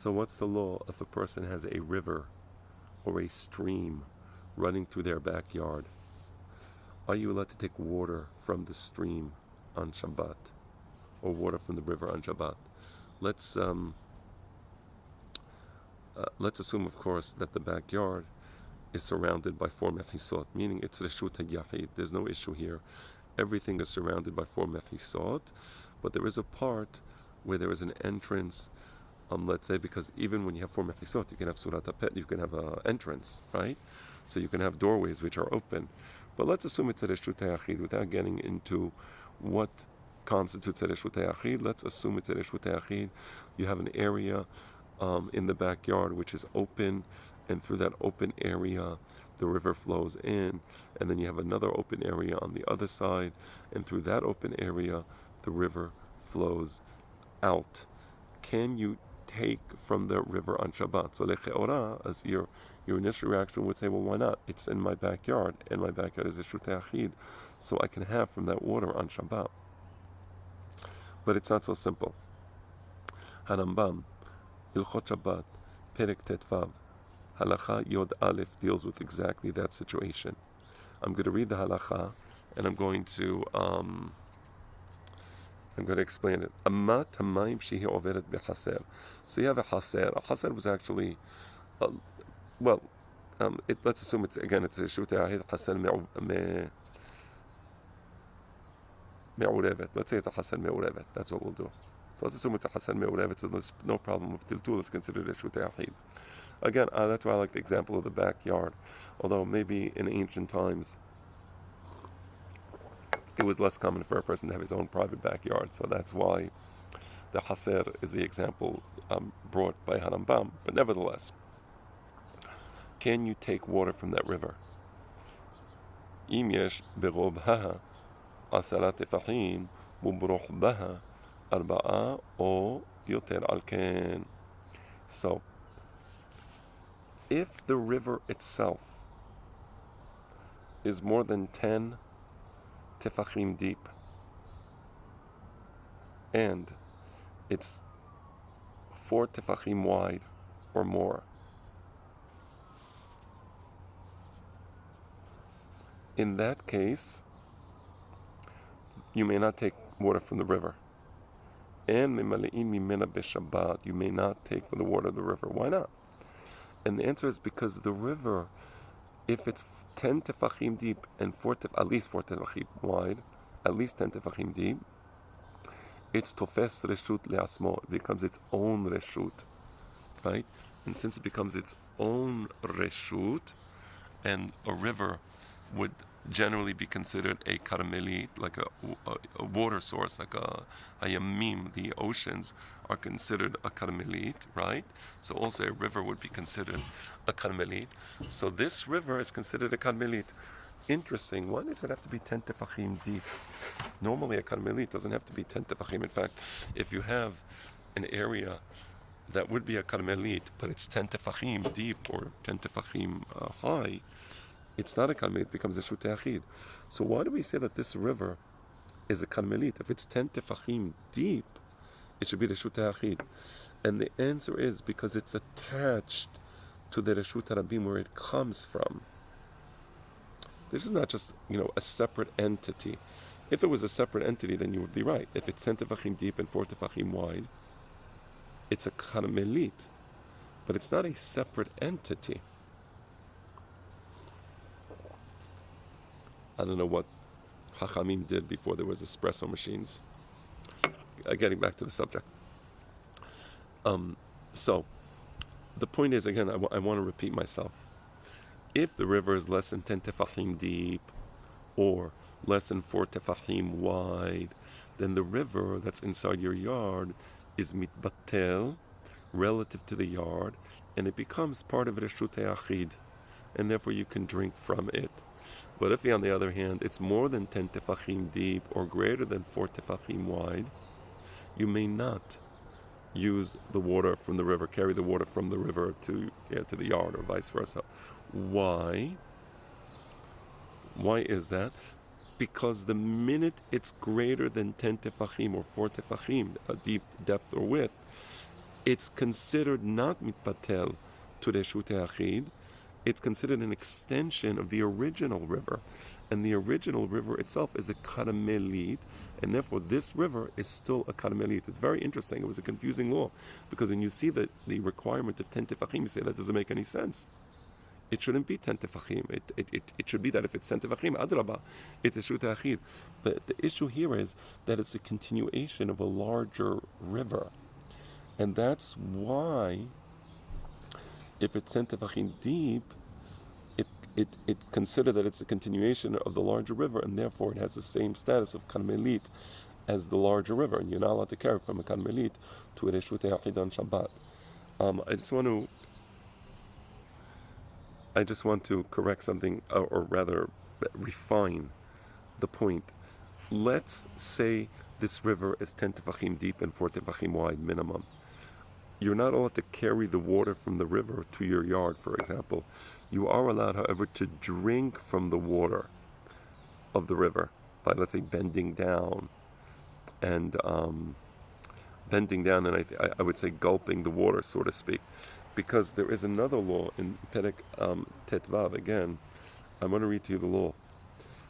So what's the law if a person has a river or a stream running through their backyard? Are you allowed to take water from the stream on Shabbat or water from the river on Shabbat? Let's assume, of course, that the backyard is surrounded by 4 mechisot, meaning it's reshut hayachid. There's no issue here. Everything is surrounded by 4 mechisot, but there is a part where there is an entrance. Let's say, because even when you have 4 mechisot, you can have surat apet, you can have an entrance, right? So you can have doorways which are open. But let's assume it's a reshut hayachid without getting into what constitutes a reshut hayachid. Let's assume it's a reshut hayachid. You have an area in the backyard which is open, and through that open area the river flows in, and then you have another open area on the other side, and through that open area the river flows out. Can you take from the river on Shabbat? So lecheora, as your initial reaction would say, well, why not? It's in my backyard, and my backyard is a shutei achid, so I can have from that water on Shabbat. But it's not so simple. Harambam, Ilchot Shabbat, Perek Tetvav, Halacha Yod Aleph deals with exactly that situation. I'm going to read the halacha, and I'm going to explain it. Amat hamayim shehi overet bechaser. So you have a chaser. A chaser was actually, let's assume it's a shutei achid chaser me'urevet. Let's say it's a chaser me'urevet. That's what we'll do. So let's assume it's a chaser me'urevet, so there's no problem with tiltul. Let's consider it a shutei achid. Again, that's why I like the example of the backyard. Although maybe in ancient times it was less common for a person to have his own private backyard. So that's why the chaser is the example brought by Harambam. But nevertheless, can you take water from that river? Im yesh berobha 10 tefachim u'brochbaha 4 o yoter al ken. So, if the river itself is more than 10 tefachim deep, and it's 4 tefachim wide or more, in that case, you may not take water from the river. And memalein mimena b'Shabbat, you may not take from the water of the river. Why not? And the answer is because the river, if it's 10 tefachim deep and at least 4 tefachim wide, at least 10 tefachim deep, it's tofes reshut le'asmo. It becomes its own reshut, right? And since it becomes its own reshut, and a river would generally be considered a karmelit, like a water source, like a yamim, the oceans are considered a karmelit, right? So also a river would be considered a karmelit. So this river is considered a karmelit. Interesting. Why does it have to be 10 tefachim deep? Normally a karmelit doesn't have to be 10 tefachim. In fact, if you have an area that would be a karmelit, but it's 10 tefachim deep or 10 tefachim high, it's not a karmelit, it becomes a shutei achid. So why do we say that this river is a karmelit? If it's 10 tefachim deep, it should be the shutei achid. And the answer is because it's attached to the reshut harabim where it comes from. This is not just, a separate entity. If it was a separate entity, then you would be right. If it's 10 tefachim deep and 4 tefachim wide, it's a karmelit. But it's not a separate entity. I don't know what Chachamim did before there was espresso machines. Getting back to the subject. So, the point is, again, I want to repeat myself. If the river is less than 10 tefachim deep, or less than 4 tefachim wide, then the river that's inside your yard is mitbatel, relative to the yard, and it becomes part of reshutei achid, and therefore you can drink from it. But if, on the other hand, it's more than 10 tefachim deep or greater than 4 tefachim wide, you may not use the water from the river, carry the water from the river to the yard, or vice versa. Why? Why is that? Because the minute it's greater than 10 tefachim or 4 tefachim, a deep depth or width, it's considered not mitpatel to Reshut Achid. It's considered an extension of the original river. And the original river itself is a karamelit, and therefore this river is still a karamelit. It's very interesting. It was a confusing law, because when you see the requirement of 10 tefachim, you say that doesn't make any sense. It shouldn't be 10 tefachim. It should be that if it's 10 tefachim, adrabah, it is Reshut Achid. But the issue here is that it's a continuation of a larger river. And that's why, if it's 10 tefachim deep, it's considered that it's a continuation of the larger river, and therefore it has the same status of Karmelit as the larger river, and you're not allowed to carry from a Karmelit to a Reshut Achid on Shabbat. I just want to correct something, or rather refine the point. Let's say this river is 10 tefachim deep and 4 tefachim wide minimum. You're not allowed to carry the water from the river to your yard, for example. You are allowed, however, to drink from the water of the river by, let's say, bending down, and I would say gulping the water, so to speak, because there is another law in Perek Tetvav. Again, I'm going to read to you the law.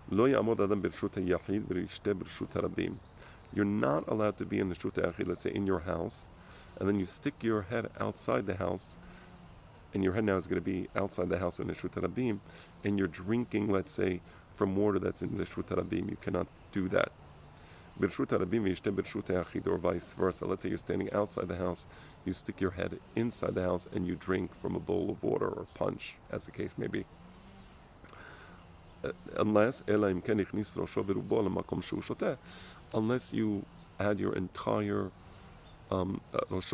Lo ya'amod adam b'reshut hayachid v'yishteh b'reshut harabim. You're not allowed to be in the Reshut hayachid, let's say, in your house, and then you stick your head outside the house, and your head now is going to be outside the house in the Reshut Harabim, and you're drinking, let's say, from water that's in the Reshut Harabim. You cannot do that. B'reshut Harabim v'yishteh b'reshut hayachid, or vice versa. Let's say you're standing outside the house, you stick your head inside the house, and you drink from a bowl of water or punch, as the case may be. Unless you add your entire most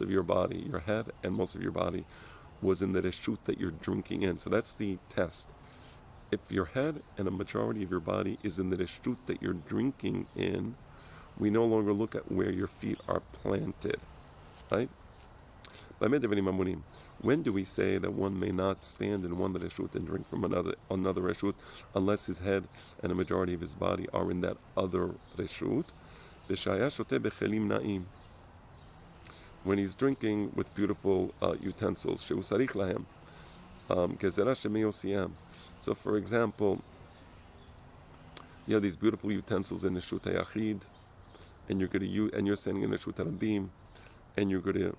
of your body, your head and most of your body, was in the reshut that you're drinking in. So that's the test. If your head and a majority of your body is in the reshut that you're drinking in, we no longer look at where your feet are planted, right? When do we say that one may not stand in one reshut and drink from another reshut, unless his head and a majority of his body are in that other reshut? When he's drinking with beautiful utensils. So, for example, you have these beautiful utensils in the Reshut Hayachid, and you're going to use, and you're standing in the Reshut Harabim, and you're going to.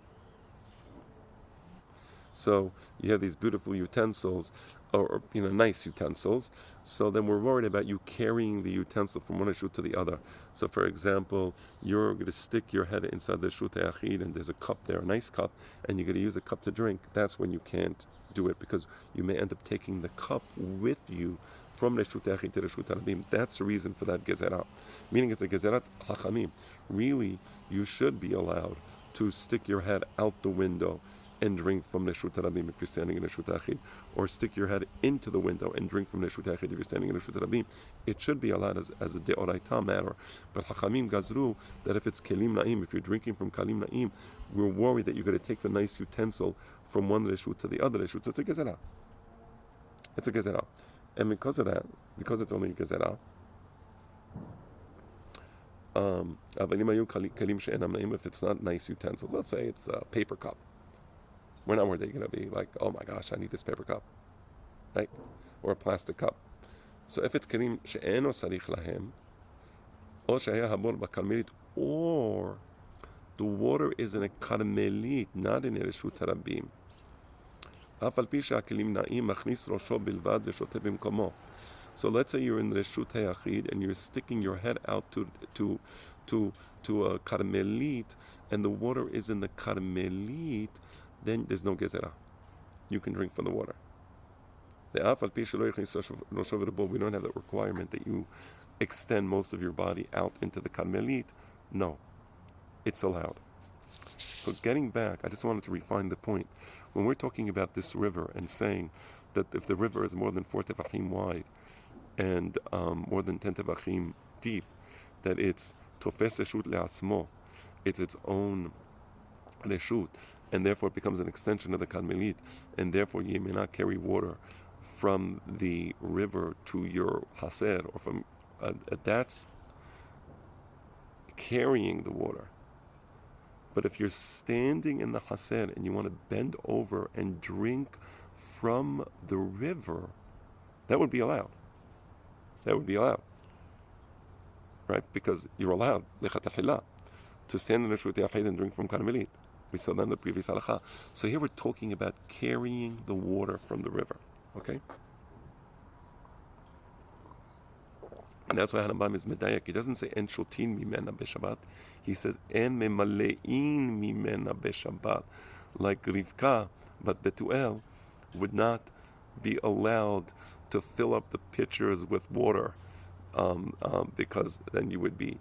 So you have these beautiful utensils, or nice utensils. So then we're worried about you carrying the utensil from one reshut to the other. So, for example, you're going to stick your head inside the Reshut Hayachid, and there's a cup there, a nice cup, and you're going to use a cup to drink. That's when you can't do it, because you may end up taking the cup with you from Reshut Hayachid to Reshut Harabim. That's the reason for that gezerah. Meaning it's a gezerat hachamim. Really, you should be allowed to stick your head out the window and drink from Reshut Harabim if you're standing in Reshut Hayachid, or stick your head into the window and drink from Reshut Hayachid if you're standing in Reshut Harabim. It should be allowed as a deoraita matter. But Hachamim gazru that if it's kelim na'im, if you're drinking from kalim na'im, we're worried that you're going to take the nice utensil from one Reshut to the other Reshut. So it's a gezerah. It's a gezerah. And because of that, because it's only a gezerah, if it's not nice utensils, let's say it's a paper cup, we're not worried that you're going to be like, oh my gosh, I need this paper cup, right? Or a plastic cup. So if it's kelim she'eno sarich lahem, or she'aya habor b'karmelit, or the water is in a karmelit, not in a reshut harabim. אף על פי שהכלים נעים מכניס ראשו בלבד ושותה במקומו. So let's say you're in the Reshut Hayachid and you're sticking your head out to a karmelit, and the water is in the karmelit, then there's no gezerah. You can drink from the water. We don't have that requirement that you extend most of your body out into the karmelit. No, it's allowed. So getting back, I just wanted to refine the point. When we're talking about this river and saying that if the river is more than 4 tefachim wide and more than 10 tefachim deep, that it's tofes reshut le'atzmo, it's its own reshut, and therefore it becomes an extension of the karmelit, and therefore you may not carry water from the river to your haser, or from that's carrying the water. But if you're standing in the Haser and you want to bend over and drink from the river, that would be allowed. That would be allowed. Right? Because you're allowed, to stand in the Reshut Yachid and drink from Karmelit. We saw that in the previous halacha. So here we're talking about carrying the water from the river. Okay? And that's why Hanabam is medayak. He doesn't say en shotin mimena b'Shabbat. He says en memalein mimena b'Shabbat. Like Rivka, but Betuel would not be allowed to fill up the pitchers with water, because then you would be,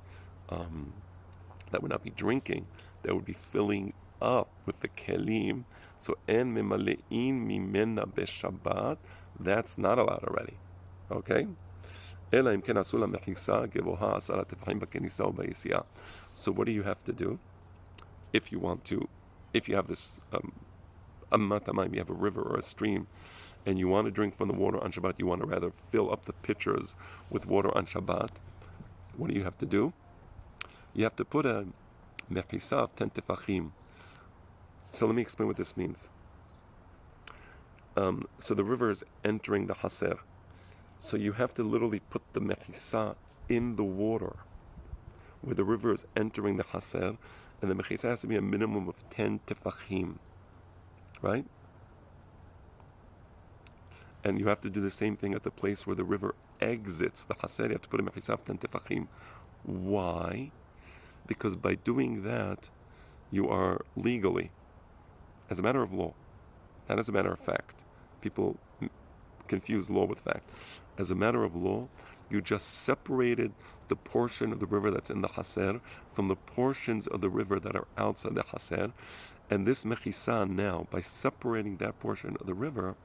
that would not be drinking. That would be filling up with the kelim. So en memalein mimena b'Shabbat. That's not allowed already. Okay. So what do you have to do if you want to, if you have this you have a river or a stream and you want to drink from the water on Shabbat, you want to rather fill up the pitchers with water on Shabbat, what do you have to do? You have to put a mechisa of 10 tefachim. So let me explain what this means. So the river is entering the Haser. So you have to literally put the mechisa in the water where the river is entering the Haser, and the mechisa has to be a minimum of 10 tefachim, right? And you have to do the same thing at the place where the river exits the Haser. You have to put a mechisa of 10 tefachim. Why? Because by doing that, you are legally, as a matter of law, not as a matter of fact. People confuse law with fact. As a matter of law, you just separated the portion of the river that's in the Haser from the portions of the river that are outside the Haser. And this mechisa now, by separating that portion of the river,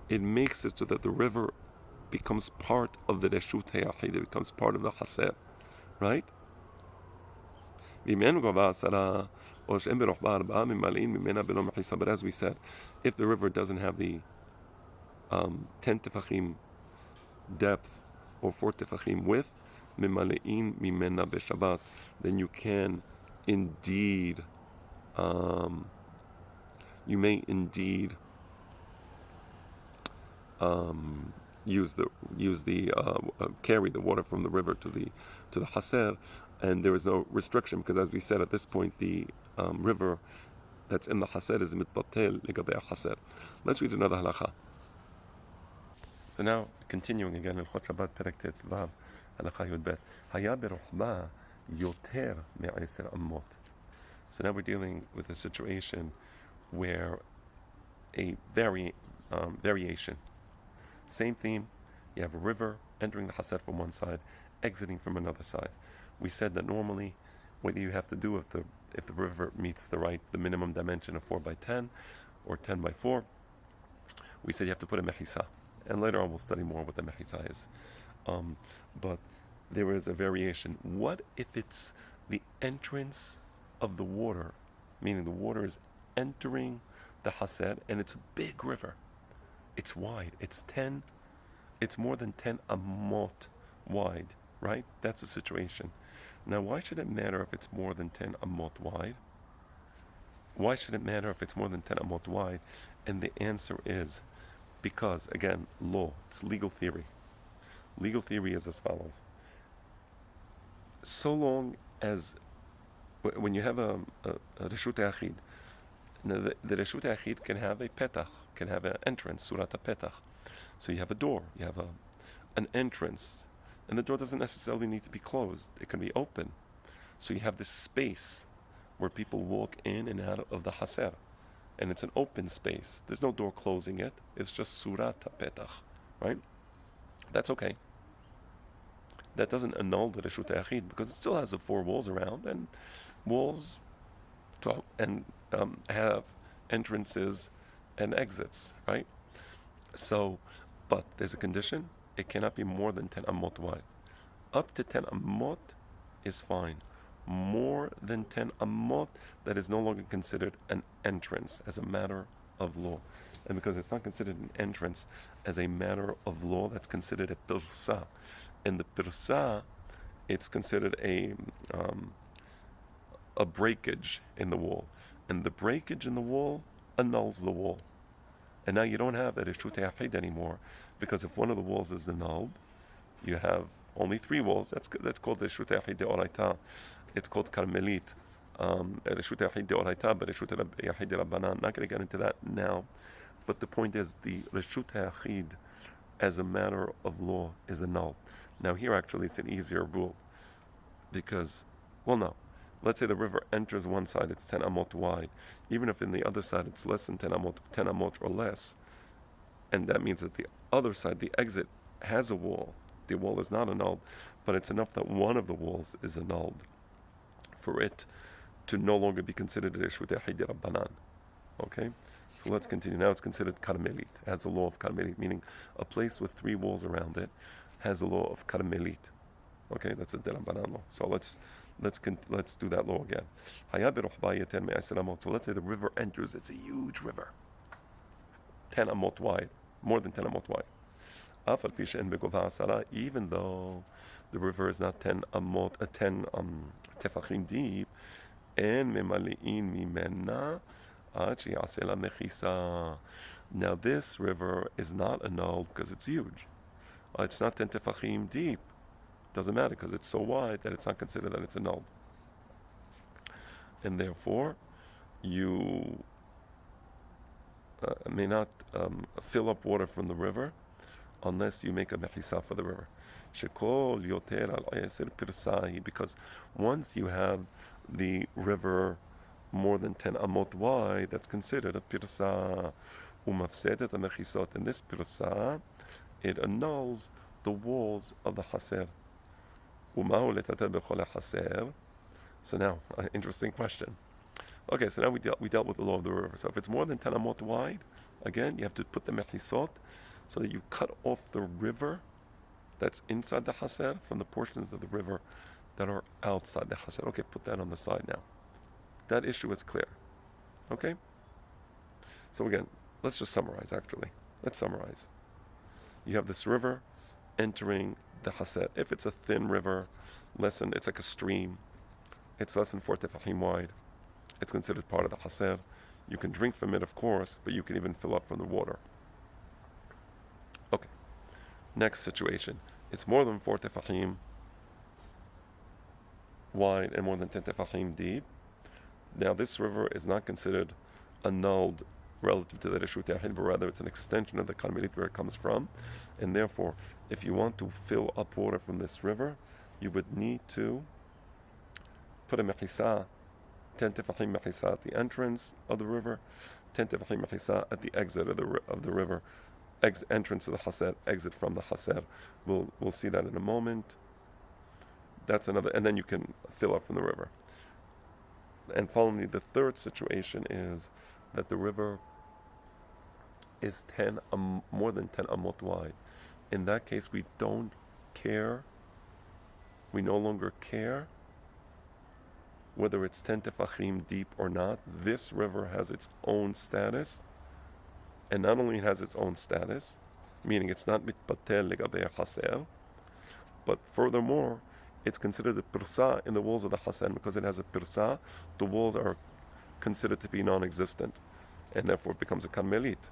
it makes it so that the river becomes part of the Reshut HaYachid, it becomes part of the Haser, right? But as we said, if the river doesn't have the 10 tefachim depth or 4 tefachim width, then you can indeed, you may indeed carry the water from the river to the Haser, and there is no restriction, because as we said at this point, the river that's in the Haser is mitbatel legabei Haser. Let's read another halacha. So now, continuing again in Chot Shabbat Perek Tet Vav, halacha Yud Bet. Haya berochba yoter me'aser amot. So now we're dealing with a situation where a variation. Same theme. You have a river entering the Haser from one side, exiting from another side. We said that normally, what do you have to do if the river meets the minimum dimension of 4 by 10 or 10 by 4? We said you have to put a mechisa, and later on we'll study more what the mechisa is. But there is a variation. What if it's the entrance of the water, meaning the water is entering the Haser, and it's a big river. It's wide. It's more than 10 amot wide, right? That's the situation. Now, why should it matter if it's more than 10 amot wide? Why should it matter if it's more than 10 amot wide? And the answer is because, again, law. It's legal theory. Legal theory is as follows. So long as, when you have a Reshut HaYachid, the Reshut HaYachid can have a petach, can have an entrance, surat petach. So you have a door, you have an entrance, and the door doesn't necessarily need to be closed. It can be open. So you have this space where people walk in and out of the Haser, and it's an open space. There's no door closing it. It's just surat petach, right? That's okay. That doesn't annul the Reshut HaYachid, because it still has the 4 walls around, and walls have entrances and exits, right? So, but there's a condition. It cannot be more than 10 amot wide. Up to 10 amot is fine. More than 10 amot, that is no longer considered an entrance as a matter of law. And because it's not considered an entrance as a matter of law, that's considered a pirsa. And the pirsa it's considered a breakage in the wall. And the breakage in the wall annuls the wall. And now you don't have a Reshut Yahid anymore, because if one of the walls is annulled, you have only three walls. That's called Reshut Yahid Deoraita. It's called Karmelit. Reshut Yahid Deoraita, but Reshut Yahid Rabbanan. Not going to get into that now. But the point is, the Reshut Yahid, as a matter of law, is annulled. Now here actually it's an easier rule, because, well, no. Let's say the river enters one side, it's 10 amot wide. Even if in the other side it's less than 10 amot or less, and that means that the other side, the exit, has a wall. The wall is not annulled, but it's enough that one of the walls is annulled for it to no longer be considered a Reshut Yahid Rabbanan. Okay? So let's continue. Now it's considered Karmelit. It has a law of Karmelit, meaning a place with three walls around it has a law of Karmelit. Okay, that's a Rabbanan law. So let's do that law again. So let's say the river enters. It's a huge river, 10 amot wide, more than 10 amot wide. Even though the river is not 10 tefachim deep, now this river is not annulled because it's huge. It's not 10 tefachim deep. Doesn't matter because it's so wide that it's not considered that it's annulled. And therefore, you may not fill up water from the river unless you make a mechisa for the river. Because once you have the river more than 10 amot wide, that's considered a pirsa. Umafsedet mechisot. And this pirsa, it annuls the walls of the haser. So now, an interesting question. Okay, so now we dealt with the law of the river. So if it's more than 10 amot wide, again, you have to put the mechisot so that you cut off the river that's inside the haser from the portions of the river that are outside the haser. Okay, put that on the side now. That issue is clear. Okay? So again, let's just summarize actually. Let's summarize. You have this river entering the haser. If it's a thin river, it's like a stream, it's less than 4 tefachim wide, it's considered part of the haser. You can drink from it, of course, but you can even fill up from the water. Okay. Next situation. It's more than 4 tefachim wide and more than 10 tefachim deep. Now this river is not considered annulled relative to the Reshut Yahid, but rather it's an extension of the Karmelit where it comes from. And therefore, if you want to fill up water from this river, you would need to put a mechisa, 10 tefachim mechisa at the entrance of the river, 10 tefachim mechisa at the exit of the river, entrance to the haser, exit from the haser. We'll see that in a moment. That's another, and then you can fill up from the river. And finally, the third situation is that the river is more than 10 amot wide. In that case, we don't care. We no longer care whether it's 10 tefachim deep or not. This river has its own status, and not only it has its own status, meaning it's not mitpatel legabei haser, but furthermore, it's considered a pirsa in the walls of the haser. Because it has a pirsa, the walls are considered to be non-existent, and therefore it becomes a karmelit.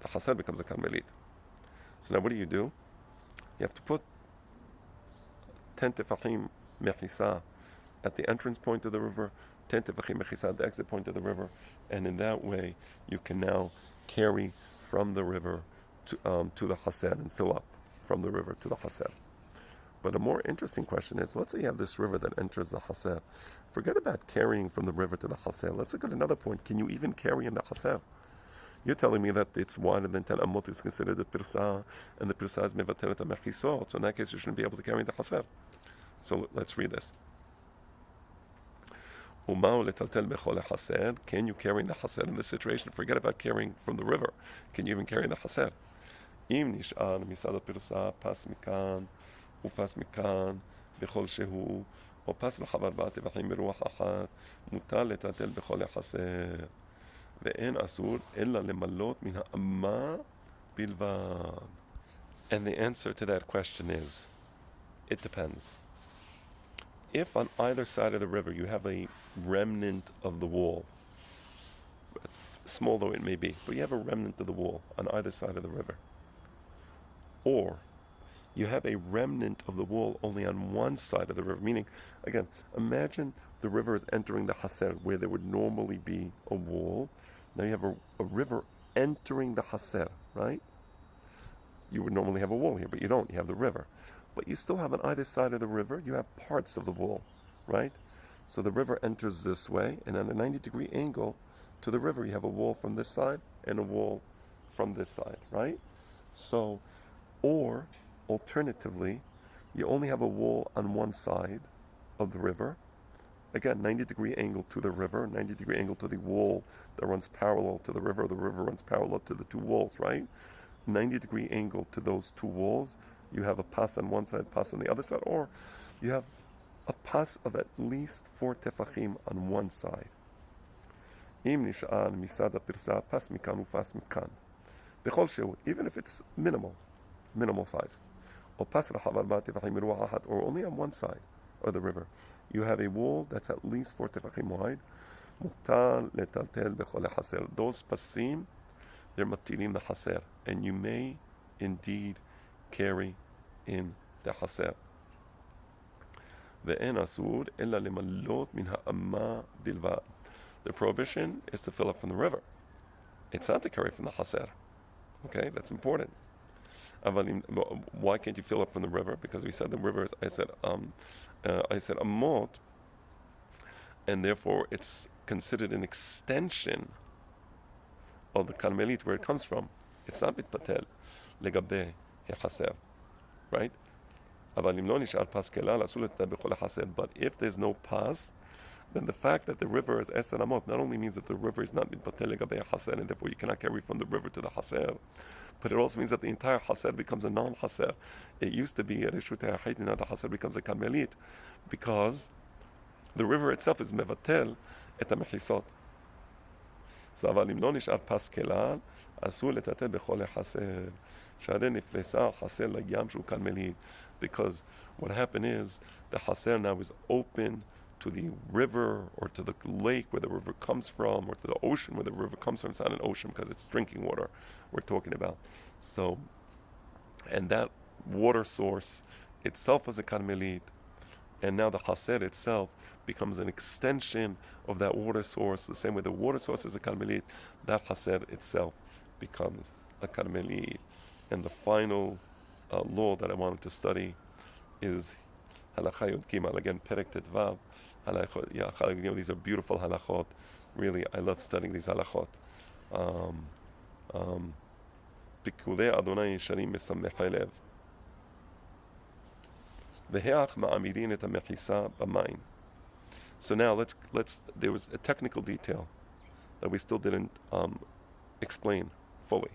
The haser becomes a karmelit. So now what do? You have to put 10 tefachim mechisa at the entrance point of the river, 10 tefachim mechisa at the exit point of the river, and in that way you can now carry from the river to the haser and fill up from the river to the haser. But a more interesting question is, let's say you have this river that enters the haser. Forget about carrying from the river to the haser. Let's look at another point. Can you even carry in the haser? You're telling me that it's wider than 10 amot is considered a pirsa, and the pirsa is mevateret mechisot. So in that case, you shouldn't be able to carry in the haser. So let's read this. Can you carry in the haser in this situation? Forget about carrying from the river. Can you even carry in the haser? אם נשאר מצד הפרסה פס מכאן ופס מכאן בכל שהוא, או פס לך 4 טווחים ברוח אחת, מותר לטלטל בכל החסר, ואין אסור אלא למלות מן האמה בלבד. And the answer to that question is, it depends. if on either side of the river you have a remnant of the wall, small though it may be, but you have a remnant of the wall on either side of the river, or you have a remnant of the wall only on one side of the river, meaning, again, imagine the river is entering the Haser where there would normally be a wall. Now you have a river entering the Haser, right? You would normally have a wall here, but you don't. You have the river. But you still have on either side of the river, you have parts of the wall, right? So the river enters this way, and at a 90-degree angle to the river, you have a wall from this side and a wall from this side, right? So, or alternatively, you only have a wall on one side of the river. Again, 90-degree angle to the river, 90-degree angle to the wall that runs parallel to the river runs parallel to the two walls, right? 90-degree angle to those two walls. You have a pas on one side, pas on the other side, or you have a pas of at least 4 tefachim on one side. Im nish'al misad ha'pirza pas mikan u'pas mikan. B'chol shehu, even if it's minimal size. Or pas rachab arba tefachim miruach achat, or only on one side of the river. You have a wall that's at least 4 tefachim wide. Mutar letaltel b'chol haser. Those pasim, they're matilim the haser, and you may indeed carry in the haser. Ve'en asur ella lemalot min ha'amma bilvad. The prohibition is to fill up from the river. It's not to carry from the haser. Okay, that's important. Why can't you fill up from the river? Because we said the river is, I said amot, and therefore it's considered an extension of the Carmelit where it comes from. It's not mitpatel legabe haser, right? But if there's no pas, then the fact that the river is Eser Amot not only means that the river is not mitpatel legabe haser, and therefore you cannot carry from the river to the haser, but it also means that the entire haser becomes a non-haser. It used to be a reshut ha'achid, now the haser becomes a Carmelit, because the river itself is mevatel et ha'mechisot. So, אבל אם לא נשאר פס כלל, אסור לטאטא בכל החסר. שהרי נפלסה החסר לים שהוא כרמלית. Because what happened is, the haser now is open to the river, or to the lake where the river comes from, or to the ocean where the river comes from. It's not an ocean because it's drinking water we're talking about. So, and that water source itself is a carmelit, and now the haser itself becomes an extension of that water source. The same way the water source is a carmelit, that haser itself becomes a carmelit. And the final law that I wanted to study is halakha yod gimal, again perek tetvav. These are beautiful halachot. Really, I love studying these halachot. Pikulei Adonai yesharim mesamechei lev. Ve'heach ma'amirin et ha'mechisa b'mayim. So now let's. There was a technical detail that we still didn't explain fully.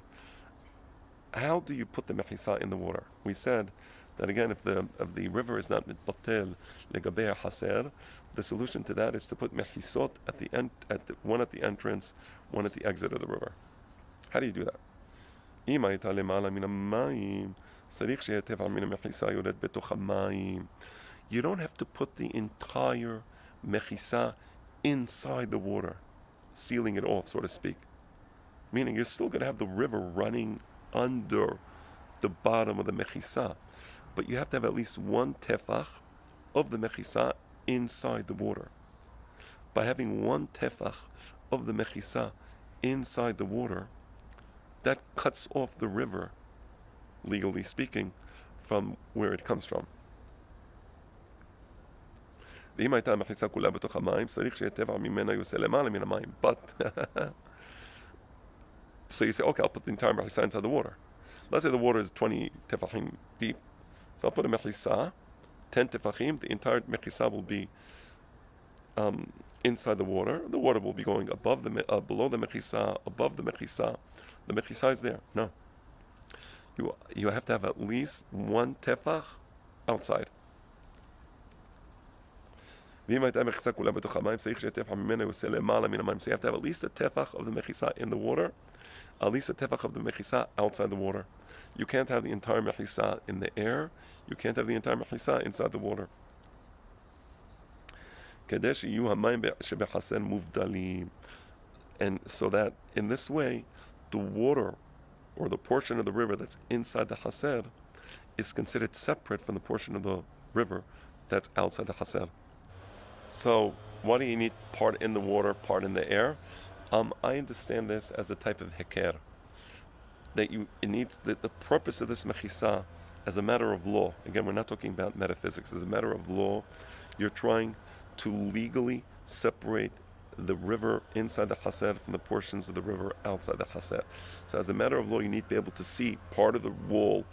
How do you put the mechisa in the water? We said that again, if the river is not mitpatel legabei haser, the solution to that is to put mechisot at the end, one at the entrance, one at the exit of the river. How do you do that? אם הייתה למעלה מן המים, צריך שיהיה טבע מן המחיסה יורד בתוך המים. You don't have to put the entire mechisa inside the water, sealing it off, so to speak. Meaning you're still going to have the river running under the bottom of the mechisa, but you have to have at least one tefach of the mechisa inside the water. By having one tefach of the mechisa inside the water, that cuts off the river, legally speaking, from where it comes from. But so you say, okay, I'll put the entire mechisa inside the water. Let's say the water is 20 tefachim deep. So I'll put a mechisa, 10 tefachim, the entire mechisa will be inside the water. The water will be going above below the mechisa, above the mechisa. The mechisa is there. No. You have to have at least one tefach outside. So you have to have at least a tefach of the mechisa in the water, at least a tefach of the mechisa outside the water. You can't have the entire mechisa in the air. You can't have the entire mechisa inside the water. כדי שיהיו המים שבחסר מובדלים. And so that in this way, the water or the portion of the river that's inside the chaser is considered separate from the portion of the river that's outside the chaser. So why do you need part in the water, part in the air? I understand this as a type of heker. That it needs the purpose of this mechisa as a matter of law. Again, we're not talking about metaphysics. As a matter of law, you're trying to legally separate the river inside the chaser from the portions of the river outside the chaser. So as a matter of law, you need to be able to see part of the wall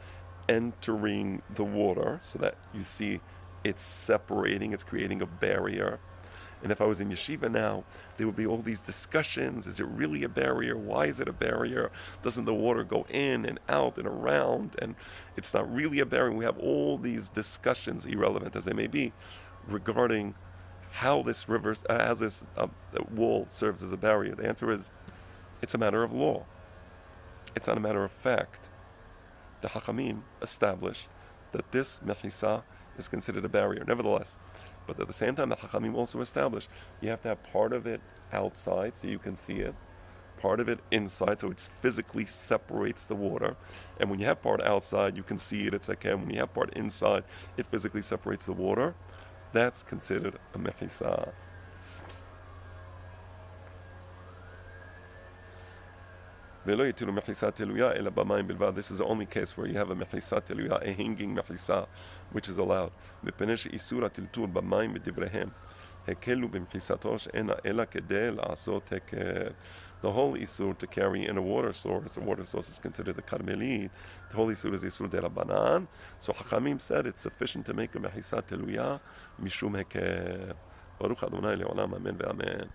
entering the water so that you see it's separating, it's creating a barrier. And if I was in yeshiva now, there would be all these discussions. Is it really a barrier? Why is it a barrier? Doesn't the water go in and out and around? And it's not really a barrier. We have all these discussions, irrelevant as they may be, regarding how this river, how this wall serves as a barrier. The answer is, it's a matter of law. It's not a matter of fact. The Chachamim establish that this mechisa is considered a barrier. Nevertheless, but at the same time, the Chachamim also establish you have to have part of it outside so you can see it, part of it inside so it physically separates the water. And when you have part outside, you can see it, it's okay. And when you have part inside, it physically separates the water. That's considered a mechisa. This is the only case where you have a mechisa teluya, a hanging mechisa, which is allowed. The whole isur to carry in a water source is considered the karmelit. The whole isur is isur de rabbanan. So Chachamim said it's sufficient to make a mechisa teluya mishum heker. Baruch Adonai le'olam, amen ve'amen.